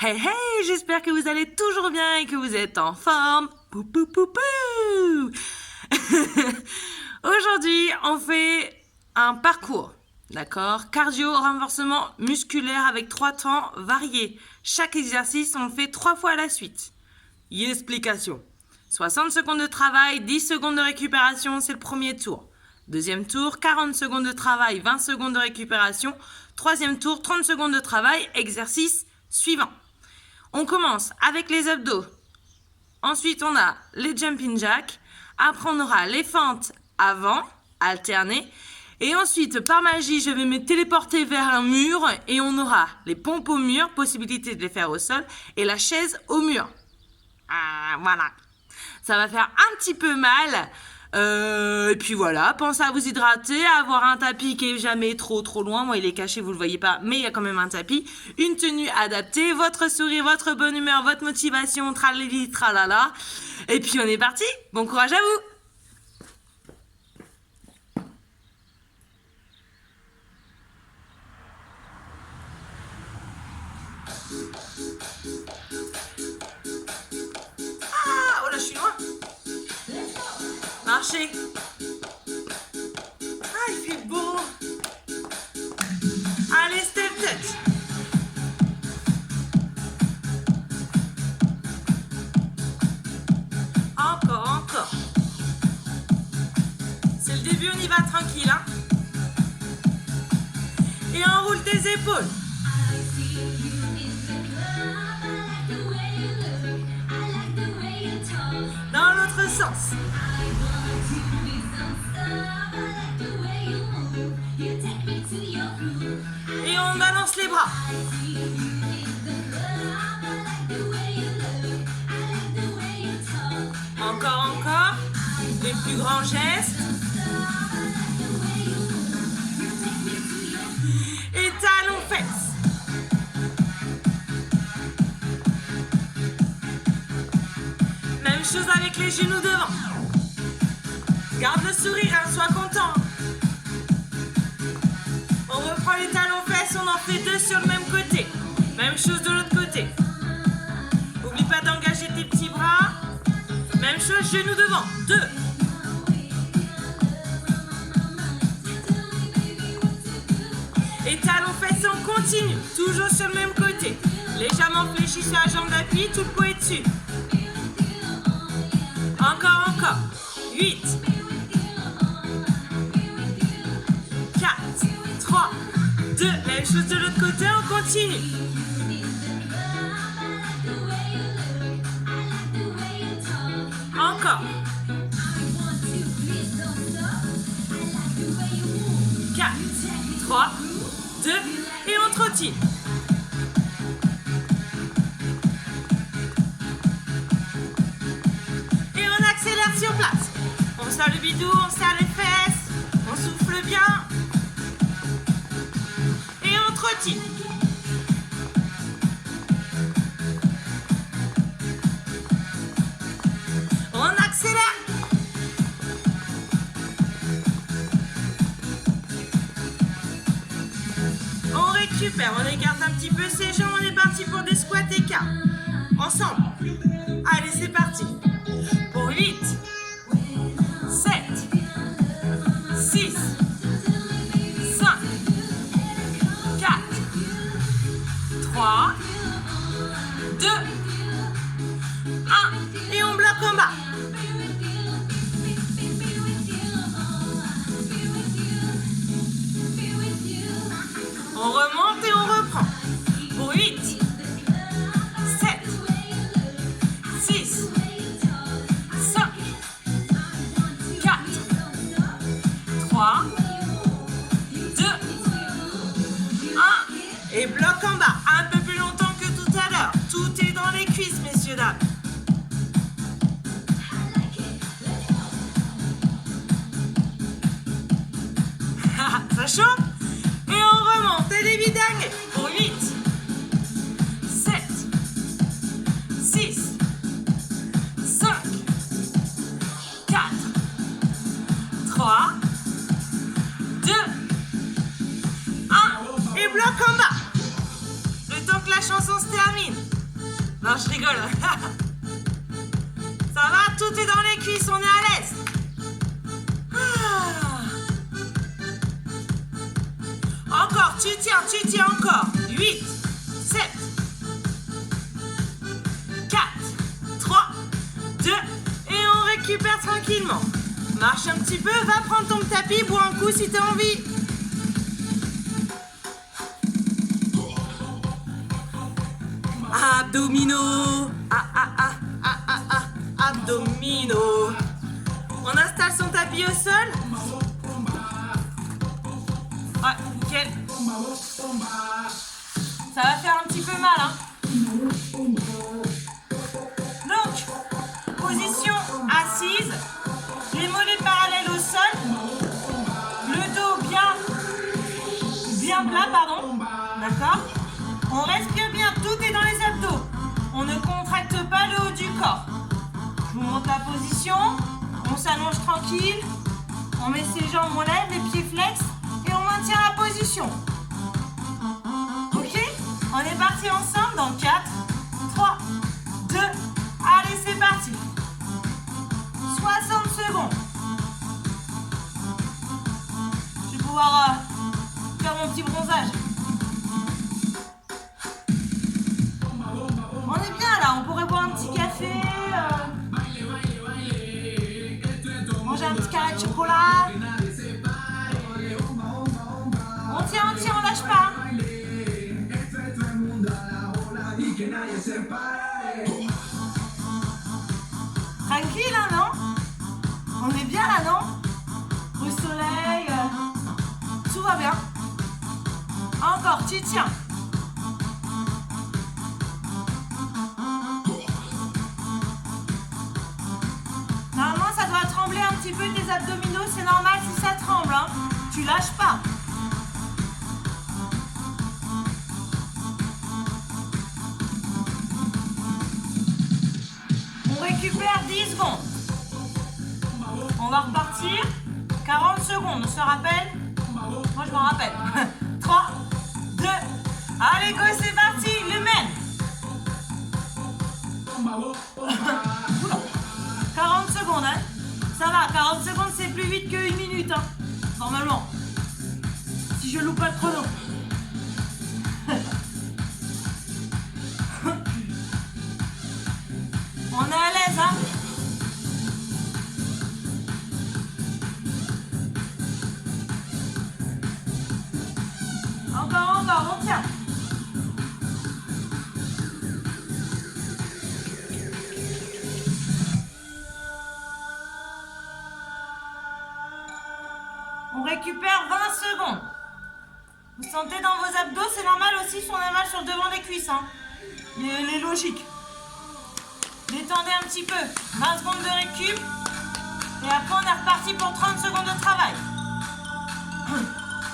Hey hey, j'espère que vous allez toujours bien et que vous êtes en forme. Pou pou pou pou. Aujourd'hui, on fait un parcours, d'accord? Cardio, renforcement musculaire avec 3 temps variés. Chaque exercice, on le fait 3 fois à la suite. Explication. 60 secondes de travail, 10 secondes de récupération, c'est le premier tour. Deuxième tour, 40 secondes de travail, 20 secondes de récupération. Troisième tour, 30 secondes de travail, exercice suivant. On commence avec les abdos. Ensuite, on a les jumping jacks. Après, on aura les fentes avant, alternées. Et ensuite, par magie, je vais me téléporter vers un mur et on aura les pompes au mur, possibilité de les faire au sol, et la chaise au mur. Voilà. Ça va faire un petit peu mal. Et puis voilà, pensez à vous hydrater, à avoir un tapis qui est jamais trop loin. Moi, il est caché, vous le voyez pas, mais il y a quand même un tapis. Une tenue adaptée, votre sourire, votre bonne humeur, votre motivation, tralali, tralala. Et puis on est parti. Bon courage à vous. Ah, oh là, je suis loin. Marchez. Ah, il fait beau. Allez, step touch. Encore. C'est le début, on y va tranquille, hein. Et enroule tes épaules. Dans l'autre sens. Et on balance les bras. Encore. Les plus grands gestes. Et talons fesses. Même chose avec les genoux devant. Garde le sourire, hein, sois content. On reprend les talons fesses, on en fait 2 sur le même côté. Même chose de l'autre côté. N'oublie pas d'engager tes petits bras. Même chose, genoux devant. 2. Et talons fesses, on continue. Toujours sur le même côté. Légèrement fléchi sur la jambe d'appui, tout le poids est dessus. Encore. 8. 4, 3, 2. Même chose de l'autre côté, on continue. Encore. 4, 3, 2. Et on trottine. Et on accélère sur place. On serre le bidou, on serre les fesses. On souffle bien. Et on trottine. On accélère. On récupère, on écarte un petit peu ses jambes. On est parti pour des squats écarts. Ensemble. Allez, c'est parti. Pour 8, 7, 6, 5, 4, 3, 2, 1. Et on bloque en bas. On remonte et on reprend. Pour 8, 7, 6, 5, 4, 3, 2, 1. Et bloc en bas. Un peu plus longtemps que tout à l'heure. Tout est dans les cuisses, messieurs, dames. Ça chauffe? Et on remonte. Et les bidangues. Pour 8, 7, 6, 5, 4, 3, 2, 1. Et bloc en bas. Le temps que la chanson se termine. Non, je rigole. Ça va, tout est dans les cuisses, on est à l'aise. Encore, tu tiens encore. 8, 7, 4, 3, 2, et on récupère tranquillement. Marche un petit peu, va prendre ton tapis, bois un coup si t'as envie. Abdominaux. Abdominaux. On installe son tapis au sol. Ouais, nickel. Ça va faire un petit peu mal, hein. Donc, position assise, les mollets parallèles au sol, le dos bien plat, pardon. D'accord? On respire bien, tout est dans les abdos. On ne contracte pas le haut du corps. Je vous montre la position. On s'allonge tranquille. On met ses jambes, on lève, les pieds flex. Et on maintient la position. Ok? On est parti ensemble dans 4, 3, 2. Allez, c'est parti. 60 secondes. Je vais pouvoir faire mon petit bronzage. On est bien là, on pourrait boire un petit café, manger un petit carré de chocolat. On tient, on lâche pas. Tranquille, hein, non? On est bien là, non? Au soleil, tout va bien. Encore, tu tiens. Normalement, ça doit trembler un petit peu tes abdominaux. C'est normal si ça tremble, hein. Tu lâches pas. On récupère 10 secondes. On va repartir. 40 secondes, on se rappelle? Moi, je m'en rappelle. 3, 2, allez, go, c'est parti. Le même. 40 secondes, hein. Ça va, 40 secondes, c'est plus vite que 1 minute, hein. Normalement. Si je loupe pas le chrono. On est à l'aise, hein. Encore, on tient. On récupère 20 secondes. Vous sentez dans vos abdos, c'est normal aussi si on a mal sur le devant des cuisses, hein. Les logiques. Détendez un petit peu. 20 secondes de récup. Et après, on est reparti pour 30 secondes de travail.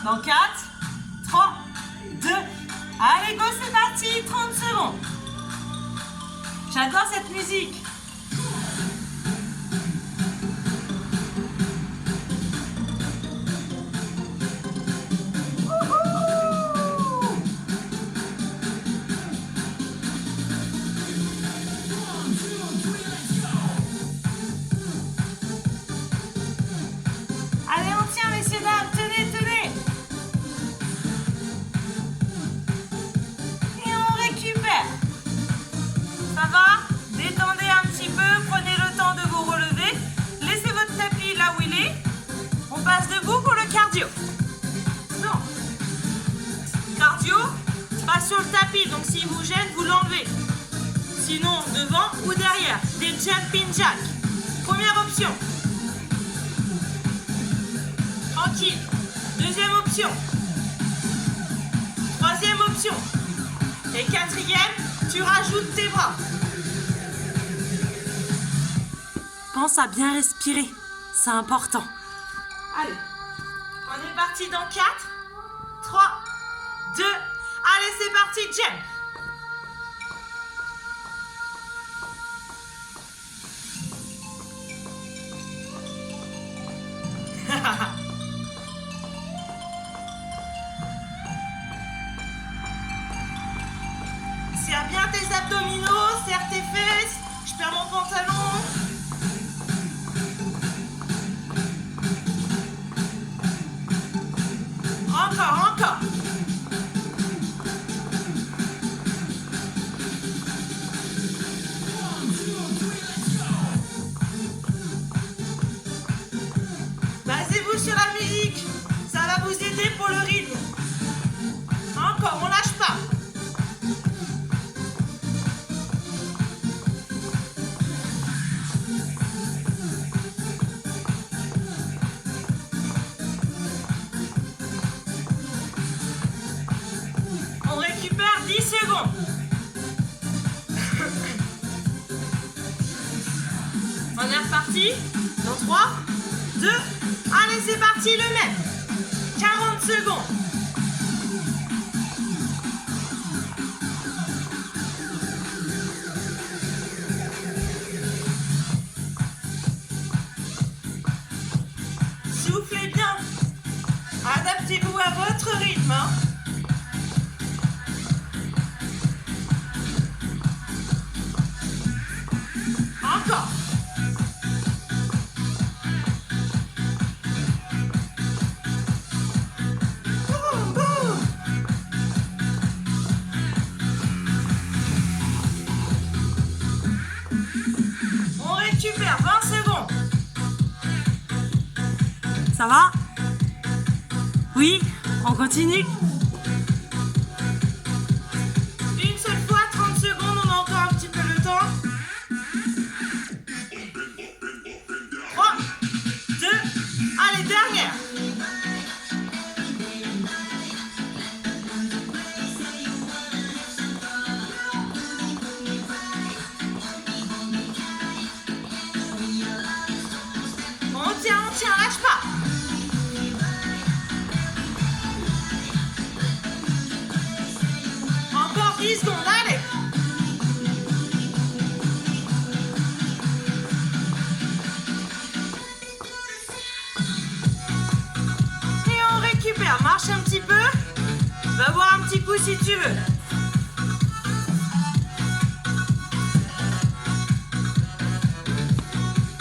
Dans 4, 3, 2. Allez, go, c'est parti. 30 secondes. J'adore cette musique. Allez, on tient, messieurs, dames. Tenez, tenez. Et on récupère. Ça va? Détendez un petit peu. Prenez le temps de vous relever. Laissez votre tapis là où il est. On passe debout pour le cardio. Non. Cardio, pas sur le tapis. Donc, s'il vous gêne, vous l'enlevez. Sinon, devant ou derrière. Des jumping jacks. Première option. Tranquille. Deuxième option. Troisième option. Et quatrième, tu rajoutes tes bras. Pense à bien respirer. C'est important. Allez. On est parti dans 4, 3, 2. Allez, c'est parti, jump. Serre bien tes abdominaux, serre tes fesses. Je perds mon pantalon. Encore. Basez-vous sur la musique. Ça va vous aider pour le rythme. Encore, on lâche pas. On récupère 10 secondes. On est reparti. Dans 3, 2, allez c'est parti, le même. 40 secondes. Soufflez bien. Adaptez-vous à votre rythme. Encore. On récupère 20 secondes. Ça va? Oui, on continue. Une seule fois, 30 secondes, on a encore un petit peu le temps. 3, 2, allez, dernière. On tient, lâche pas. Encore 10 secondes, allez. Et on récupère, marche un petit peu. Va voir un petit coup si tu veux.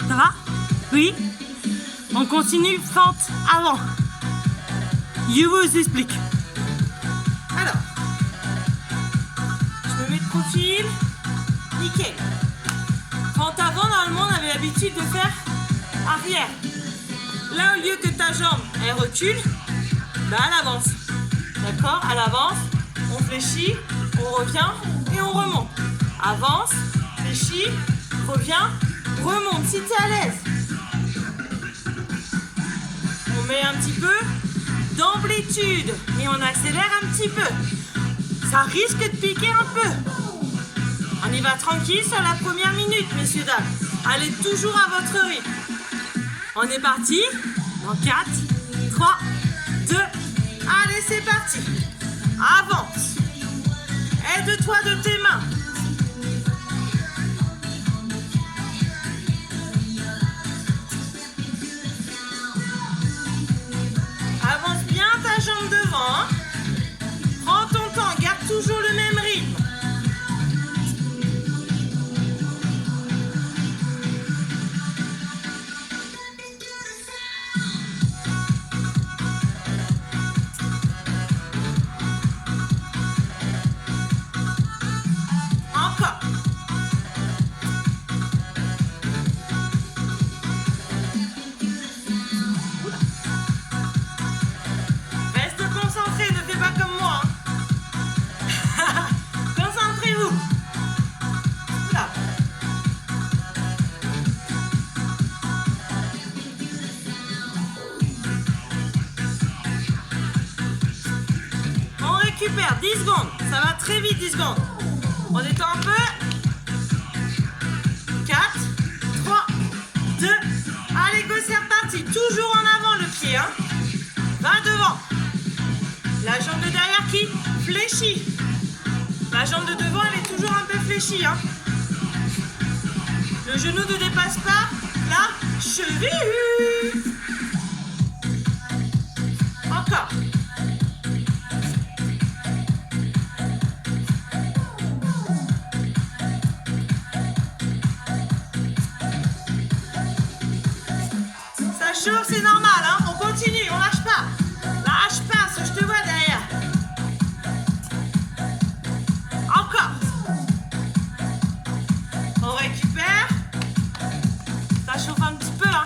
Ça va? Oui? On continue, fente avant. Je vous explique. Alors, je me mets de profil. Nickel. Fente avant, normalement, on avait l'habitude de faire arrière. Là, au lieu que ta jambe, elle recule, bah, elle avance. D'accord? Elle avance, on fléchit, on revient et on remonte. Avance, fléchit, revient, remonte. Si tu es à l'aise. On met un petit peu d'amplitude et on accélère un petit peu. Ça risque de piquer un peu. On y va tranquille sur la première minute, messieurs, dames. Allez toujours à votre rythme. On est parti. Dans 4, 3, 2, allez, c'est parti. Avance. Aide-toi de tes mains. Avance bien ta jambe devant. Hein. Prends ton temps, garde toujours le même rythme. Encore. Reste concentré, ne fais pas comme moi. Hein. Concentrez-vous. Là. On récupère 10 secondes. Ça va très vite, 10 secondes. On détend un peu. 4, 3, 2. Allez, go, c'est reparti. Toujours en avant le pied. Hein. Va devant. La jambe de derrière qui fléchit. La jambe de devant, elle est toujours un peu fléchie. Hein. Le genou ne dépasse pas la cheville. Encore. chaud, c'est normal, hein. On continue, on lâche pas. Lâche pas, je te vois derrière. Encore. On récupère. Ça chauffe un petit peu, hein.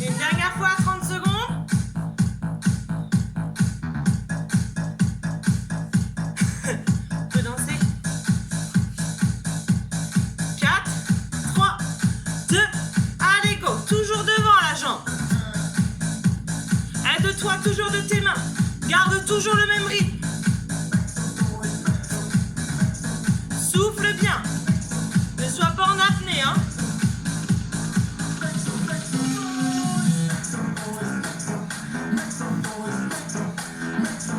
Une dernière fois, 30 secondes. On peut danser. 4, 3, 2, allez go. Toujours devant la jambe. Aide-toi toujours de tes mains. Garde toujours le même rythme. Souffle bien. Ne sois pas en apnée, hein.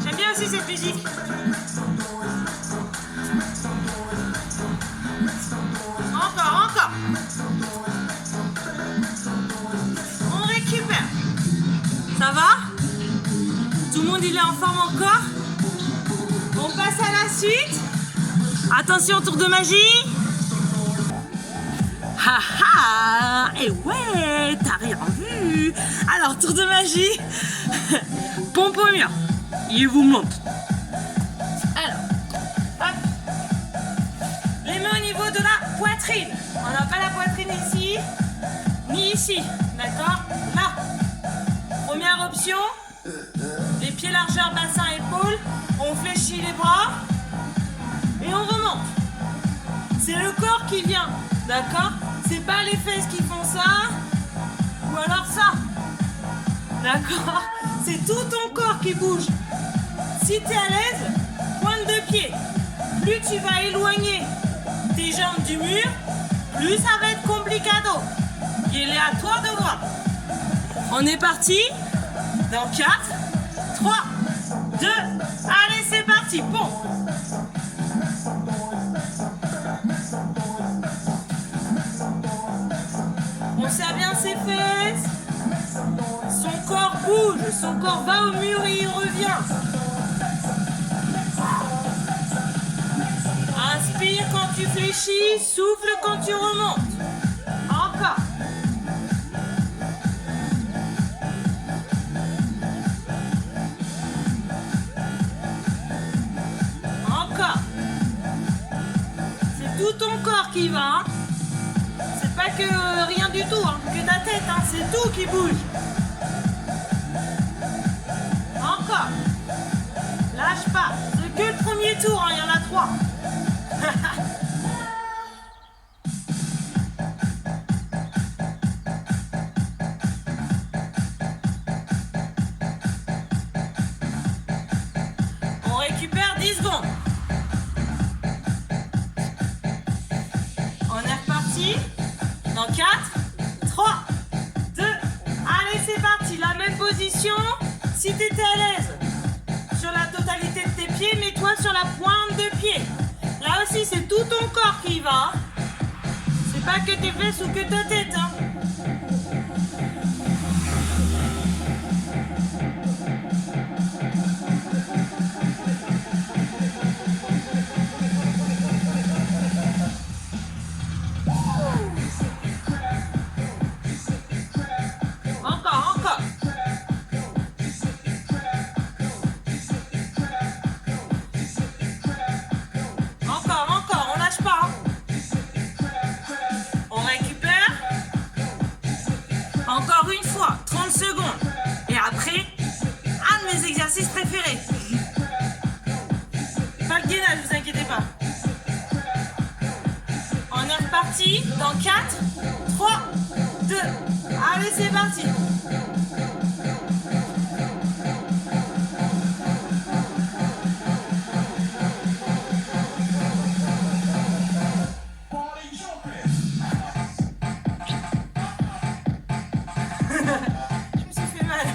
J'aime bien aussi cette musique. Encore. On récupère. Ça va? Tout le monde il est en forme encore? On passe à la suite. Attention, tour de magie. Ha et ouais, t'as rien vu. Alors, tour de magie. Pompe au mur. Il vous monte. Alors, hop. Les mains au niveau de la poitrine. On n'a pas la poitrine ici, ni ici. D'accord? Là. Première option. Les pieds largeur bassin-épaule. On fléchit les bras. Et on remonte. C'est le corps qui vient. D'accord? C'est pas les fesses qui font ça. Ou alors ça. D'accord? C'est tout ton corps qui bouge. Si tu es à l'aise, pointe de pied. Plus tu vas éloigner tes jambes du mur, plus ça va être complicado. Il est à toi de voir. On est parti. Dans 4, 3, 2, allez c'est parti. Bon. On serre bien ses fesses. Son corps bouge, son corps va au mur et il revient. Inspire quand tu fléchis, souffle quand tu remontes. Encore. Encore. C'est tout ton corps qui va. Hein. C'est pas que rien du tout, hein, que ta tête, hein, c'est tout qui bouge. Encore. Lâche pas. C'est que le premier tour, hein, il y en a 3. On récupère 10 secondes. On est reparti. Dans 4, 3, 2, allez c'est parti. La même position. Si tu étais à l'aise sur la totalité de tes pieds, mets-toi sur la pointe de pied. Là aussi, c'est tout ton corps qui y va. C'est pas que tes fesses ou que ta tête. Hein. Encore. Encore, on lâche pas. Hein. On récupère. Encore une fois, 30 secondes. Et après, un de mes exercices préférés. Pas le gainage, vous inquiétez pas. On est reparti dans 4, 3, 2. Allez, c'est parti. Je me suis fait mal.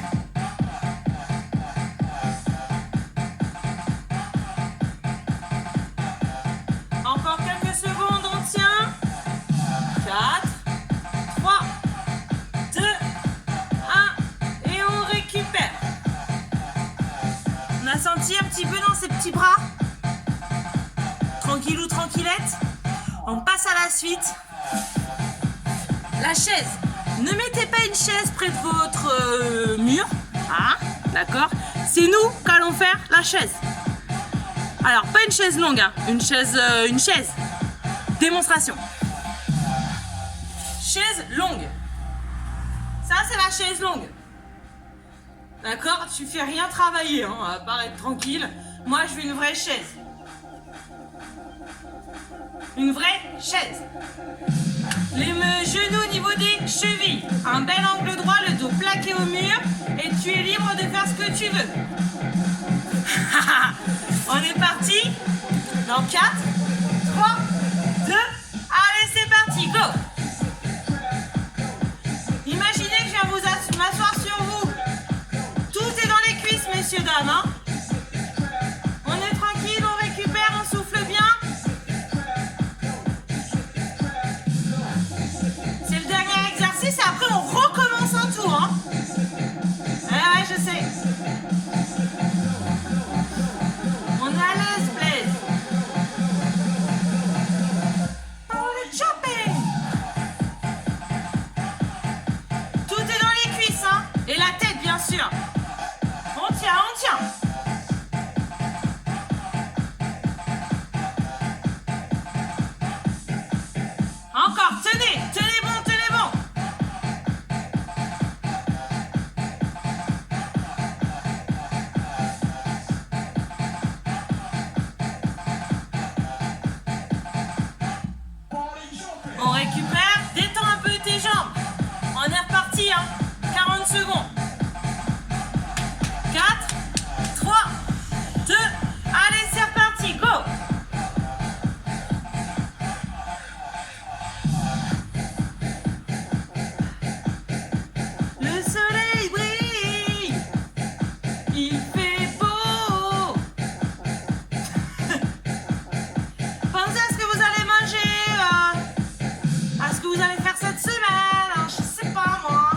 Encore quelques secondes, on tient. 4, 3, 2, 1 et on récupère. On a senti un petit peu dans ses petits bras. Tranquillou, tranquillette. On passe à la suite. La chaise, Ne mettez pas une chaise près de votre mur. Hein, d'accord? C'est nous qu'allons faire la chaise. Alors, pas une chaise longue, hein. Une chaise. Démonstration. Chaise longue. Ça, c'est la chaise longue. D'accord? Tu fais rien travailler, hein, à part être tranquille. Moi, je veux une vraie chaise. Une vraie chaise. Les genoux au niveau des chevilles. Un bel angle droit, le dos plaqué au mur. Et tu es libre de faire ce que tu veux. On est parti. Dans 4, 3, 2. Allez, c'est parti. Go. Imaginez que je viens vous m'asseoir sur vous. Tout est dans les cuisses, messieurs, dames. Hein. On est tranquille, on récupère, on souffle bien. C'est le dernier exercice et après on recommence un tour. Hein. Ouais, je sais. On est à l'aise, Blaise. Oh, le jumping. Tout est dans les cuisses, hein. Et la tête, bien sûr. On tient, on tient. Encore, tenez, tenez bon, tenez bon. On récupère, détends un peu tes jambes. On est reparti, hein. 40 secondes. 4, 3, 2, allez, c'est reparti, go. Le soleil brille, il fait beau. Pensez à ce que vous allez manger, à ce que vous allez faire cette semaine, hein, je sais pas moi.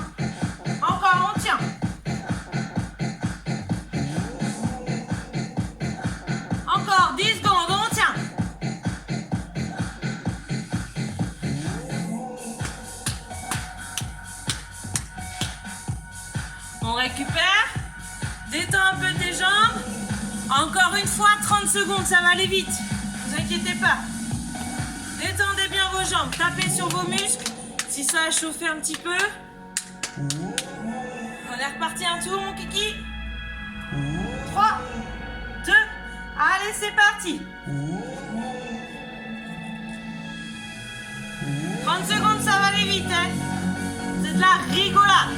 Encore, on tient. Encore 10 secondes, on tient. On récupère. Détends un peu tes jambes. Encore une fois, 30 secondes, ça va aller vite. Ne vous inquiétez pas. Détendez bien vos jambes. Tapez sur vos muscles. Si ça a chauffé un petit peu. On est reparti un tour, mon kiki. 3, 2, allez, c'est parti. 30 secondes, ça va aller vite, hein. C'est de la rigolade.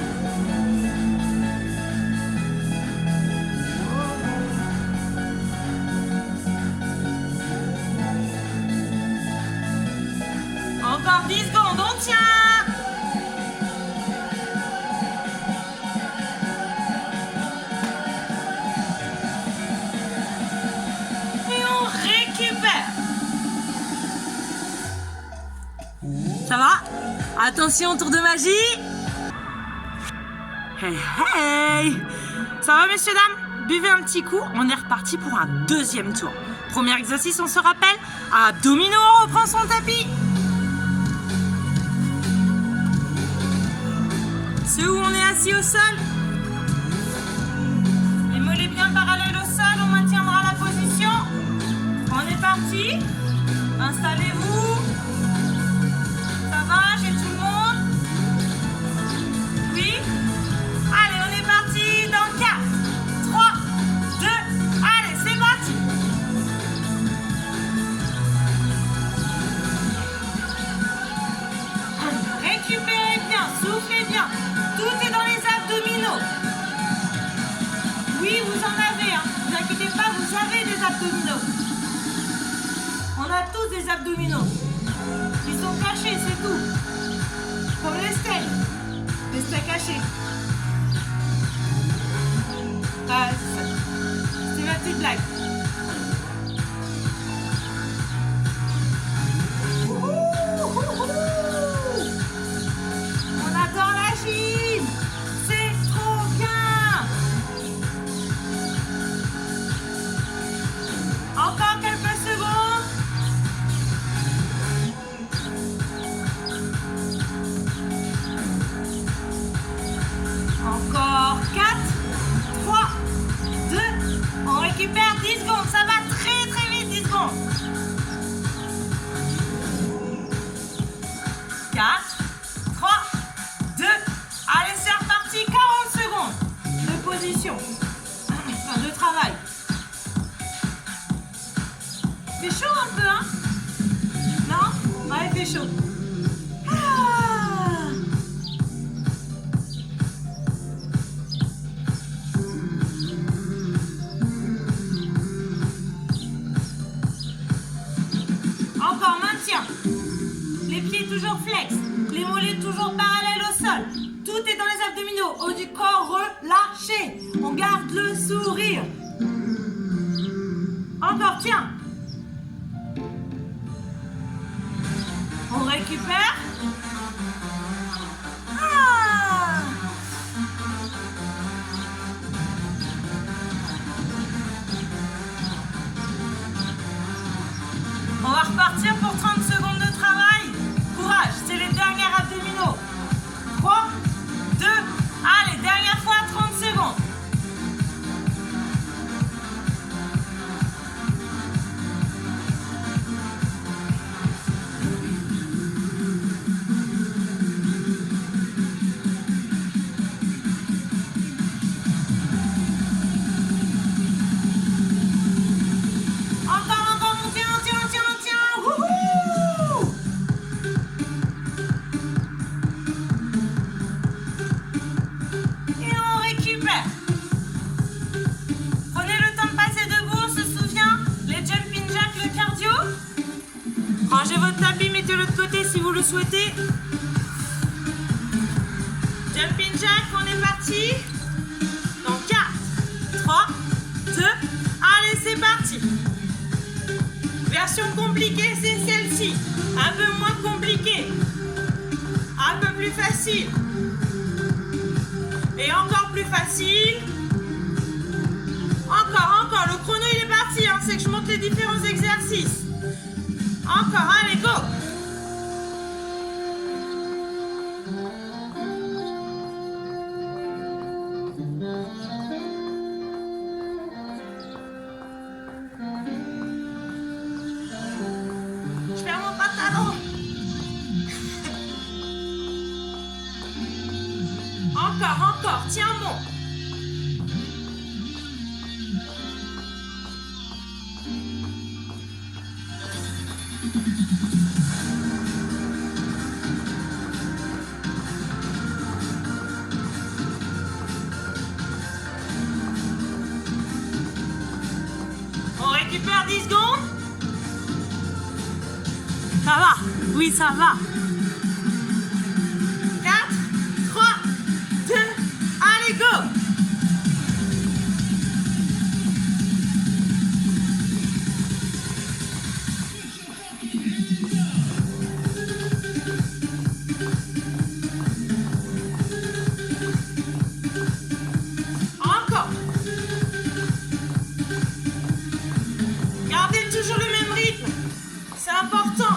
Encore 10 secondes, on tient. Et on récupère. Ça va? Attention, tour de magie. Hey, hey. Ça va, messieurs, dames? Buvez un petit coup, on est reparti pour un deuxième tour. Premier exercice, on se rappelle. Abdominaux, on reprend son tapis. Ceux où on est assis au sol. Les mollets bien parallèles au sol, on maintiendra la position. On est parti. Installez-vous. Ça va chez tout le monde? Oui? Allez, on est parti dans 4, 3, 2, allez, c'est parti. Récupérez bien, soufflez bien. Tout est dans les abdominaux. Oui, vous en avez, hein. Ne vous inquiétez pas, vous avez des abdominaux. On a tous des abdominaux. Ils sont cachés, c'est tout. Comme les steaks. Les steaks cachés. C'est ma petite blague. On adore la gym. C'est trop bien. Encore quelques secondes. chaud un peu, hein? Non? Ouais, il fait chaud. Ah! Encore, maintien. Les pieds toujours flex. Les mollets toujours parallèles au sol. Tout est dans les abdominaux. Haut du corps relâché. On garde le sourire. Encore, tiens. On récupère. Ah! On va repartir pour 30 secondes de travail. Courage, c'est les derniers abdominaux. 3, 2, allez, dernière fois, 30 secondes. Rangez votre tapis, mettez-le de côté si vous le souhaitez. Jumping jack, on est parti. Dans 4, 3, 2, allez, c'est parti. Version compliquée, c'est celle-ci. Un peu moins compliquée. Un peu plus facile. Et encore plus facile. Encore. Le chrono, il est parti. Hein. C'est que je monte les différents exercices. Encore, allez, go! Je perds mon pantalon! Encore, tiens bon! On récupère 10 secondes. Ça va, oui ça va. 4, 3, 2, allez go! Toujours le même rythme, c'est important.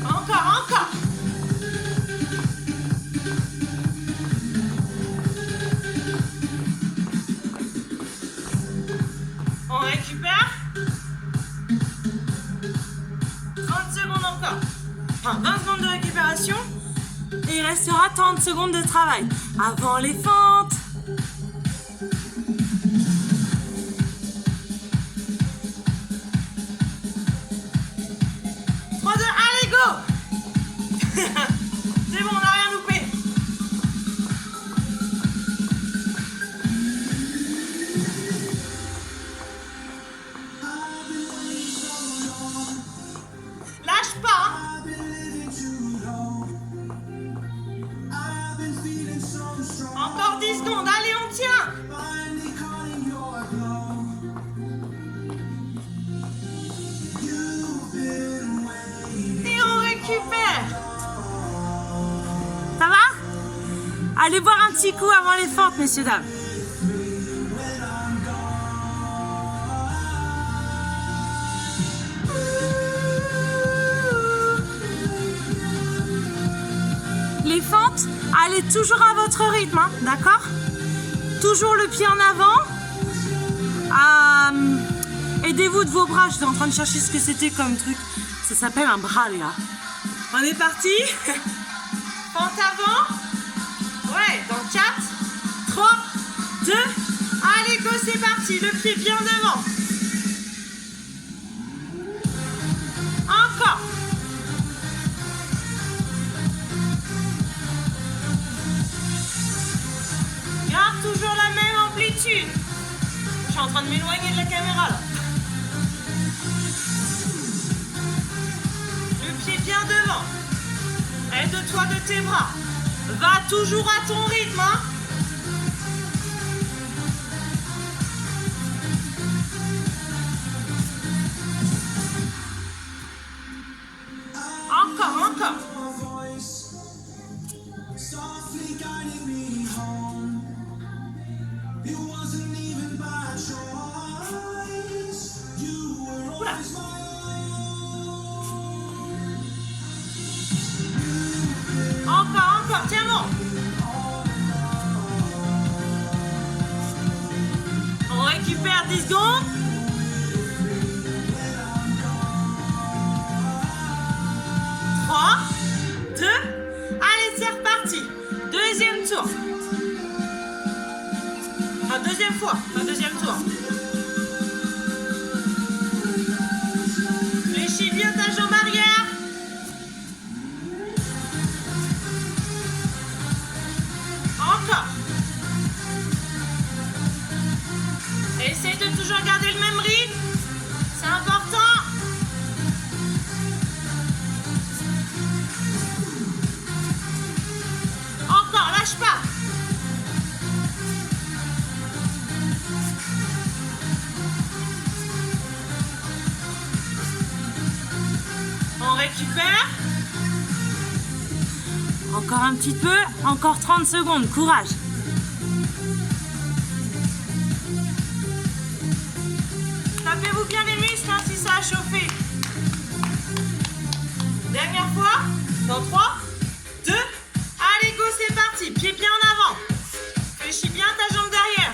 Encore. On récupère. 30 secondes encore. Enfin, 20 secondes de récupération. Et il restera 30 secondes de travail. Avant les fentes. Allez, go! C'est bon, on n'a rien loupé. Lâche pas, hein. Encore 10 secondes, allez, on tient. Et on récupère. Ça va? Allez boire un petit coup avant les fentes, messieurs, dames. Les fentes, allez toujours à votre rythme, hein, d'accord? Toujours le pied en avant. Aidez-vous de vos bras. J'étais en train de chercher ce que c'était comme truc. Ça s'appelle un bras, les gars. On est parti. Fente avant. Ouais, dans 4, 3, 2. Allez, go, c'est parti. Le pied bien devant. Encore. Garde toujours la même amplitude. Je suis en train de m'éloigner de la caméra là. Le pied bien devant. Aide-toi de tes bras. Va toujours à ton rythme, hein. Encore, encore. Oula. Encore, tiens bon. On récupère 10 secondes. 3, 2, allez, c'est reparti. Deuxième tour. Un deuxième fois, un deuxième tour. Fléchis bien ta jambe arrière. Encore. Essaye de toujours garder le même rythme. C'est important. Encore, lâche pas. On récupère. Encore un petit peu, encore 30 secondes, courage. Tapez-vous bien les muscles hein, si ça a chauffé. Dernière fois, dans 3, 2, allez go, c'est parti. Pied bien en avant. Fléchis bien ta jambe derrière.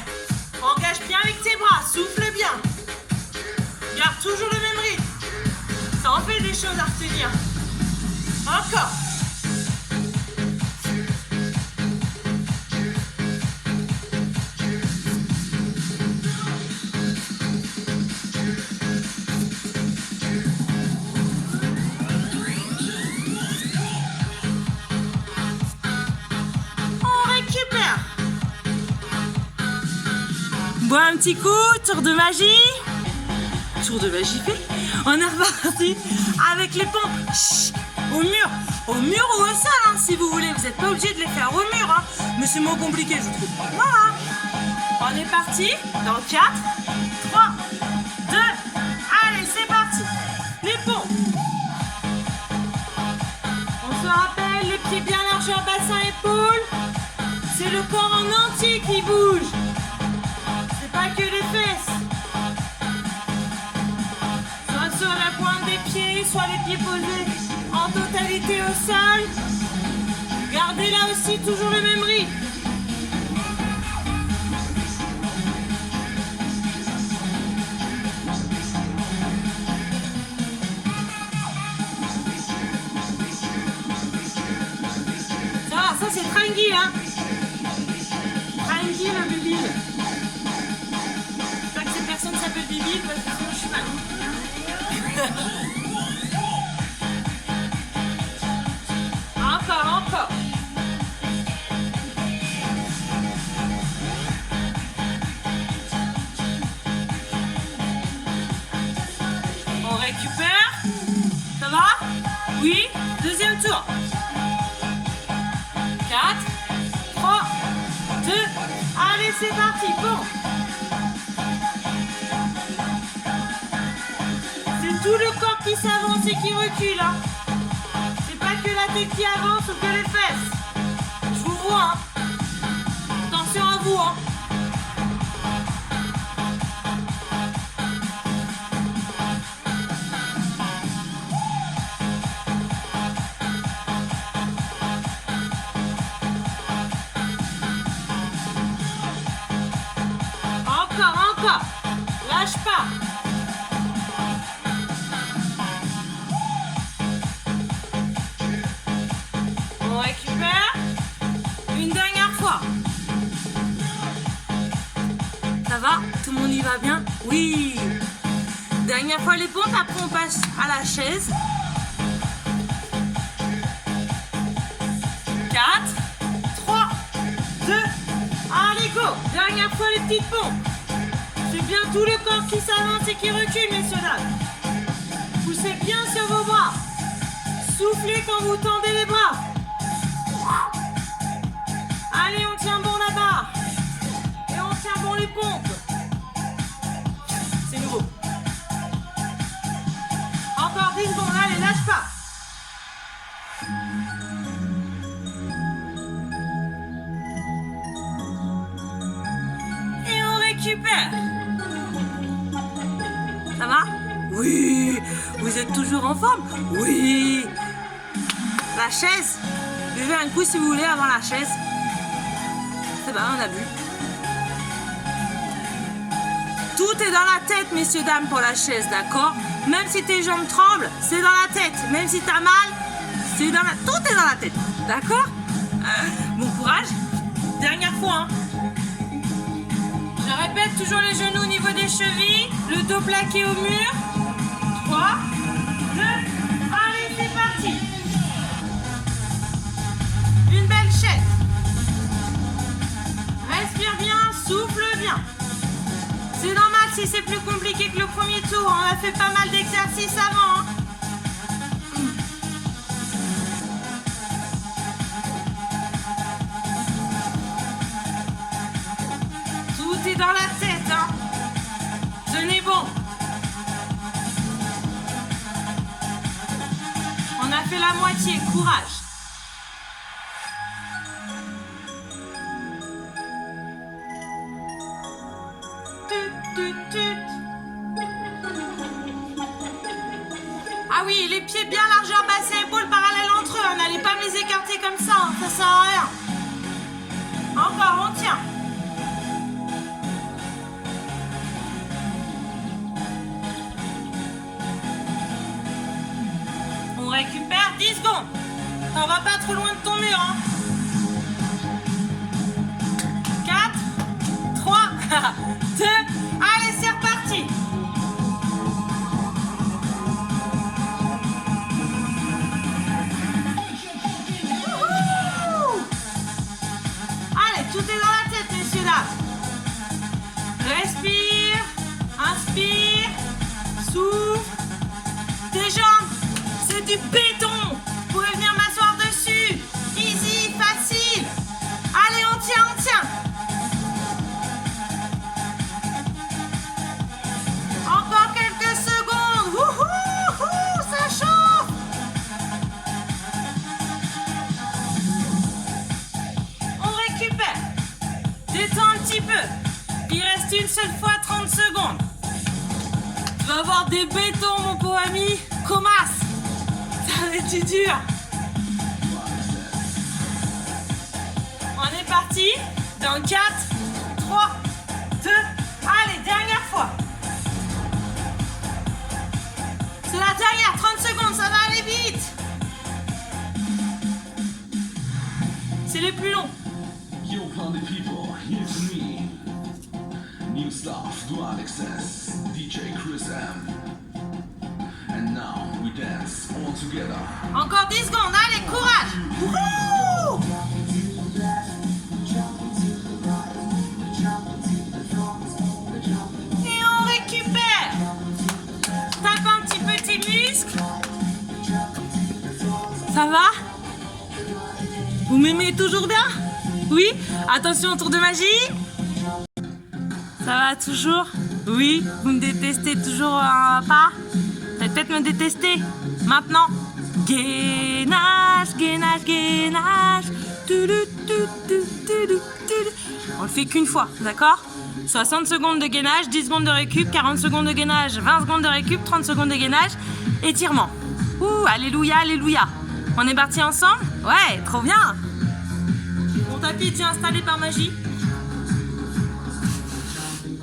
Engage bien avec tes bras, souffle bien. Garde toujours le même rythme. Ça en fait des choses à retenir. Encore. Bois un petit coup, tour de magie. Tour de magie fait. On est reparti avec les pompes. Chut, au mur ou au sol hein, si vous voulez. Vous n'êtes pas obligé de les faire au mur. Hein. Mais c'est moins compliqué je trouve. Voilà. On est parti dans 4, 3, 2, allez c'est parti. Les pompes. On se rappelle, les pieds bien largeur, bassin, épaule. C'est le corps en entier qui bouge. Pas que les fesses. Soit sur la pointe des pieds, soit les pieds posés en totalité au sol. Gardez là aussi toujours le même rythme. Ça c'est tranquille hein. Tranquille le bébé. Personne s'appelle Bibi parce que sinon je suis mal. Encore. On récupère. Ça va? Oui. Deuxième tour. 4, 3, 2. Allez, c'est parti. Bon. Tout le corps qui s'avance et qui recule. Hein. C'est pas que la tête qui avance ou que les fesses. Je vous vois. Hein. Attention à vous. Hein. Encore. Lâche pas. On récupère. Une dernière fois. va? Tout le monde y va bien? Oui. Dernière fois les pompes, après on passe à la chaise. 4, 3, 2, allez go. Dernière fois les petites pompes. C'est bien tout le corps qui s'avance et qui recule, messieurs dames. Poussez bien sur vos bras. Soufflez quand vous tendez les bras. Allez, on tient bon la barre. Et on tient bon les pompes. C'est nouveau. Encore 10 secondes, allez, lâche pas. Et on récupère. Ça va? Oui. Vous êtes toujours en forme? Oui. La chaise. Buvez un coup si vous voulez avant la chaise. C'est bon, on a vu. Tout est dans la tête, messieurs, dames, pour la chaise, d'accord? Même si tes jambes tremblent, c'est dans la tête. Même si t'as mal, c'est dans la... Tout est dans la tête, d'accord? Bon courage. Dernière fois, hein. Je répète, toujours les genoux au niveau des chevilles, le dos plaqué au mur. 3, 2, allez, c'est parti. Une belle chaise. Respire bien, souffle bien. C'est normal si c'est plus compliqué que le premier tour. On a fait pas mal d'exercices avant. Hein. Tout est dans la tête. Hein. Tenez bon. On a fait la moitié. Courage. Ah oui, les pieds bien largeur, bassin, épaules parallèles entre eux. N'allez pas me les écarter comme ça, hein. Ça sert à rien. Encore, on tient. On récupère 10 secondes. On va pas trop loin de ton mur. Hein. 4, 3, 2, allez, c'est reparti. Allez, tout est dans la tête, messieurs, dames. Respire, inspire, souffle. Tes jambes, c'est du béton. Vous pouvez venir m'asseoir dessus. Easy, facile. Allez, on tient, on tient. Encore quelques secondes. Wouhou, ça chauffe. On récupère. Détends un petit peu. Il reste une seule fois 30 secondes. Tu vas avoir des bétons, mon pauvre ami. Commence. Ça va être dur. On est parti. Dans 4, 3, 2, allez, dernière fois. C'est la dernière, 30 secondes, ça va aller vite. C'est les plus longs. Yo, party people, here's me. New stuff, Dual Access, DJ Chris M. And now we dance all together. Encore 10 secondes, allez, courage. Wouhou! Et on récupère. Tape un petit peu tes muscles. Ça va? Vous m'aimez toujours bien? Oui? Attention au tour de magie. Ça va toujours? Oui? Vous me détestez toujours pas? Vous allez peut-être me détester. Maintenant, gainage, gainage, gainage. On le fait qu'une fois, d'accord? 60 secondes de gainage, 10 secondes de récup, 40 secondes de gainage, 20 secondes de récup, 30 secondes de gainage, étirement. Ouh, alléluia, alléluia. On est partis ensemble? Ouais, trop bien. Mon tapis est installé par magie.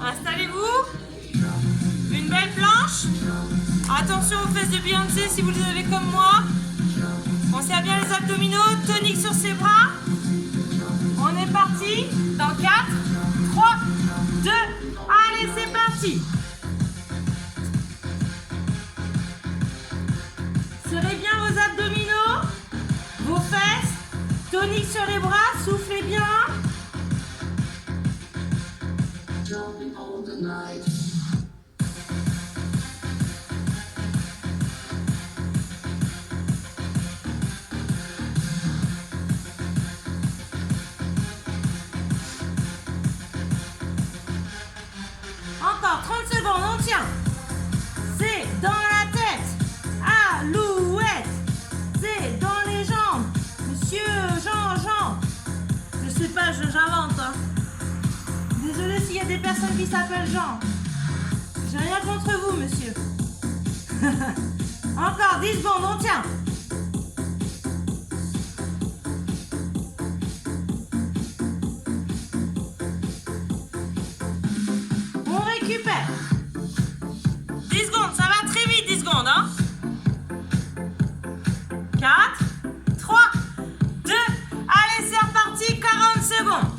Installez-vous. Une belle planche. Attention aux fesses de Beyoncé si vous les avez comme moi. On serre bien les abdominaux, tonique sur ses bras. On est parti dans 4, 3, 2, parti. Serrez bien vos abdominaux, vos fesses, tonique sur les bras, soufflez bien. Encore 30 secondes, on tient. C'est dans la tête. Alouette. C'est dans les jambes. Monsieur Jean. Je sais pas, j'invente. Hein. Désolée s'il y a des personnes qui s'appellent Jean. J'ai rien contre vous, monsieur. Encore 10 secondes, on tient. On récupère. 10 secondes, ça va très vite, 10 secondes, hein. 4, 3, 2, allez, c'est reparti, 40 secondes.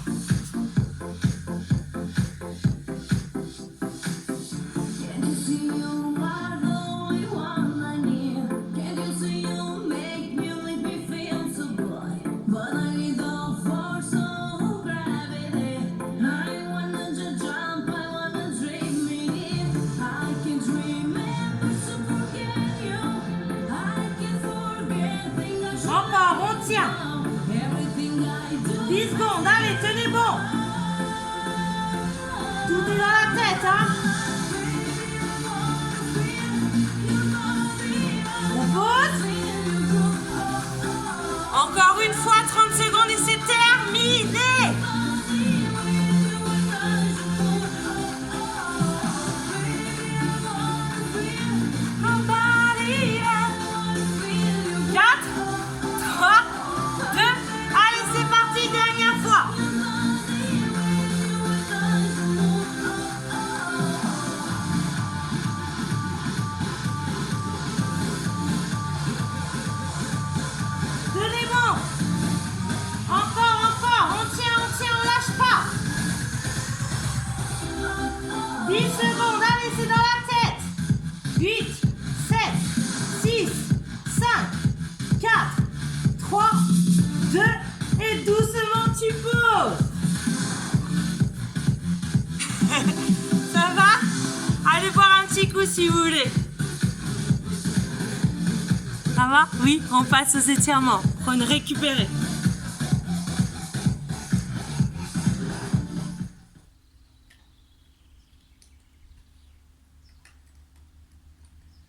Encore, on tient. 10 secondes, allez, tenez bon. Tout est dans la tête, hein. On pose. Encore une fois, 30 secondes et c'est terminé. Ça va? Allez boire un petit coup si vous voulez. Ça va? Oui, on passe aux étirements. Prenez récupérer.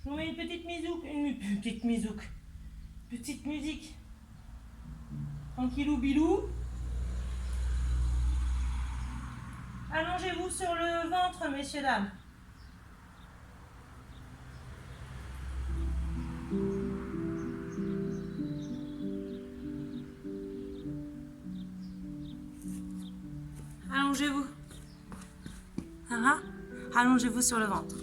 Je vous mets une petite petite musique. Tranquillou bilou. Allongez-vous sur le ventre, messieurs, dames. Allongez-vous. Ça va? Allongez-vous sur le ventre.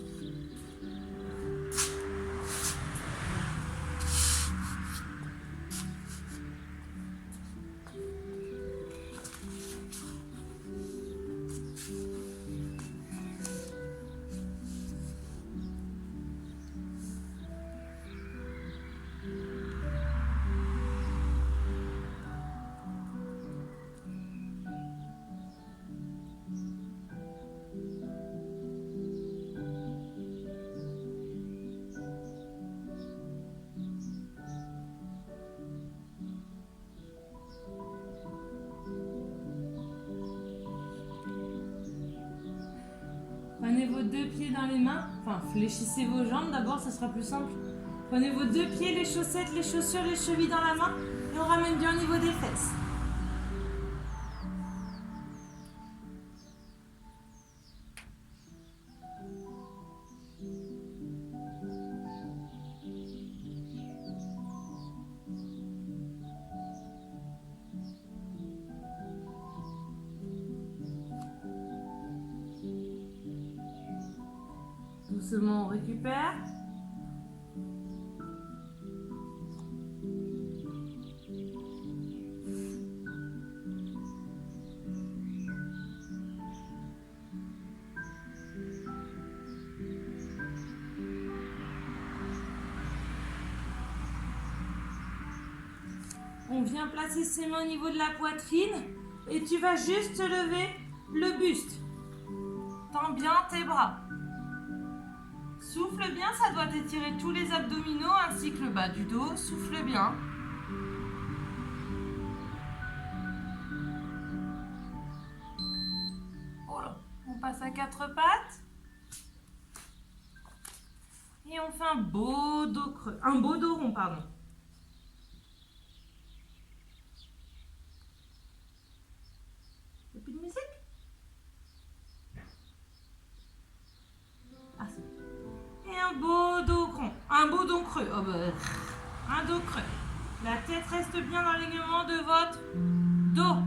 Prenez vos deux pieds dans les mains, enfin fléchissez vos jambes d'abord, ça sera plus simple. Prenez vos deux pieds, les chaussettes, les chaussures, les chevilles dans la main et on ramène bien au niveau des fesses. Doucement, on récupère. viens placer ses mains au niveau de la poitrine et tu vas juste lever le buste. Tends bien tes bras. Souffle bien, ça doit étirer tous les abdominaux ainsi que le bas du dos. Souffle bien. Voilà. On passe à 4 pattes. Et on fait un beau dos creux. Un beau dos rond, pardon. Y'a plus de musique? Ah, c'est bon. Et un beau dos rond. Un beau dos creux. Oh, bah, un dos creux. La tête reste bien dans l'alignement de votre dos.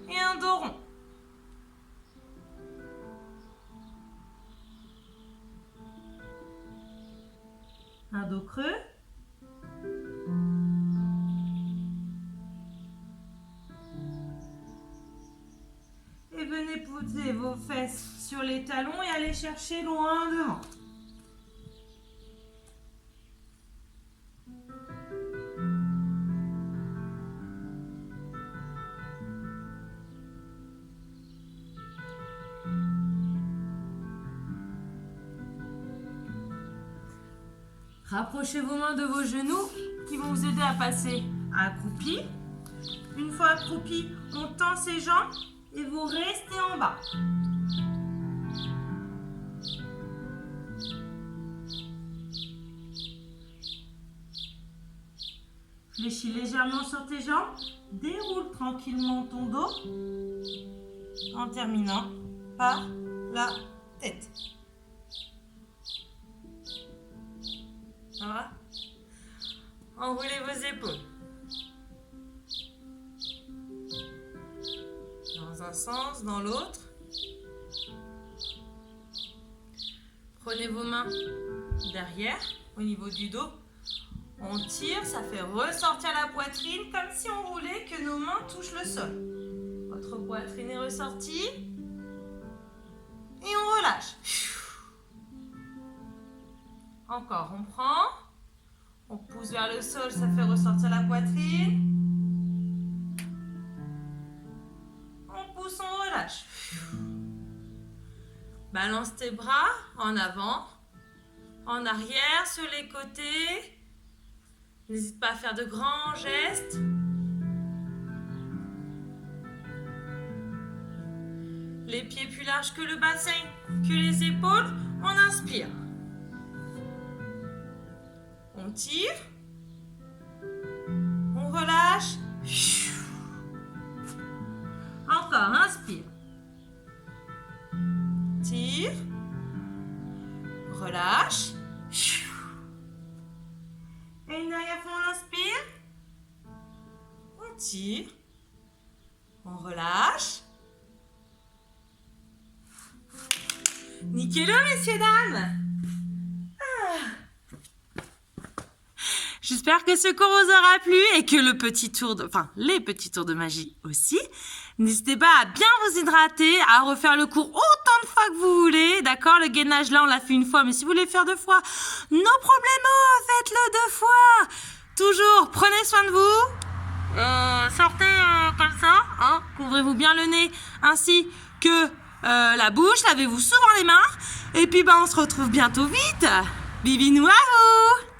Et un dos rond. Un dos creux. Et venez poser vos fesses sur les talons et allez chercher loin devant. Rapprochez vos mains de vos genoux qui vont vous aider à passer accroupi. Une fois accroupi, on tend ses jambes et vous restez en bas. Fléchis légèrement sur tes jambes. Déroule tranquillement ton dos en terminant par la tête. Ça va? Enroulez vos épaules. Dans un sens, dans l'autre. Prenez vos mains derrière, au niveau du dos. On tire, ça fait ressortir la poitrine comme si on voulait que nos mains touchent le sol. Votre poitrine est ressortie. Et on relâche. Encore, on prend. On pousse vers le sol, ça fait ressortir la poitrine. On pousse, on relâche. Balance tes bras en avant, en arrière, sur les côtés. N'hésite pas à faire de grands gestes. Les pieds plus larges que le bassin, que les épaules. On inspire. On tire. On relâche. Encore, inspire. Tire. Relâche. Et une dernière fois, on inspire. On tire. On relâche. Niquez-le, messieurs, dames. J'espère que ce cours vous aura plu et que les petits tours de magie aussi. N'hésitez pas à bien vous hydrater, à refaire le cours autant de fois que vous voulez. D'accord? Le gainage là, on l'a fait une fois, mais si vous voulez faire 2 fois, no problemo, faites-le 2 fois. Toujours, prenez soin de vous. Sortez comme ça, hein? Couvrez-vous bien le nez ainsi que la bouche. Lavez-vous souvent les mains. Et puis, on se retrouve bientôt vite. Bibinou à vous!